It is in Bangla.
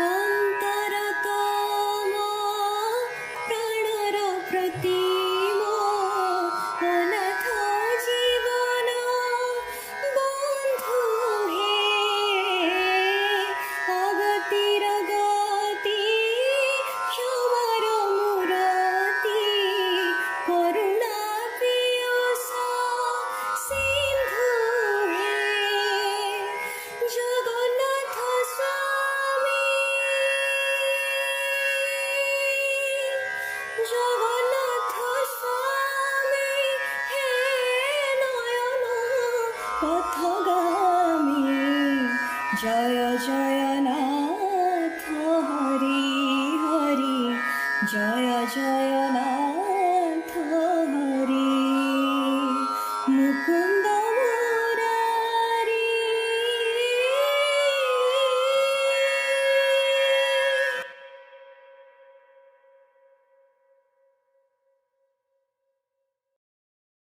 অন্তরতম প্রাণর প্রতিম অনাথ জীবন বন্ধু হে অগতির গতি ক্ষমার মূরতি করুণা পিয়স সিন্ধু হে জগন্নাথ স্বামী জগন্নাথ স্বামী হে নয়ন পথগামী জয় জয় নাথ হরি হরি জয় জয় নাথ।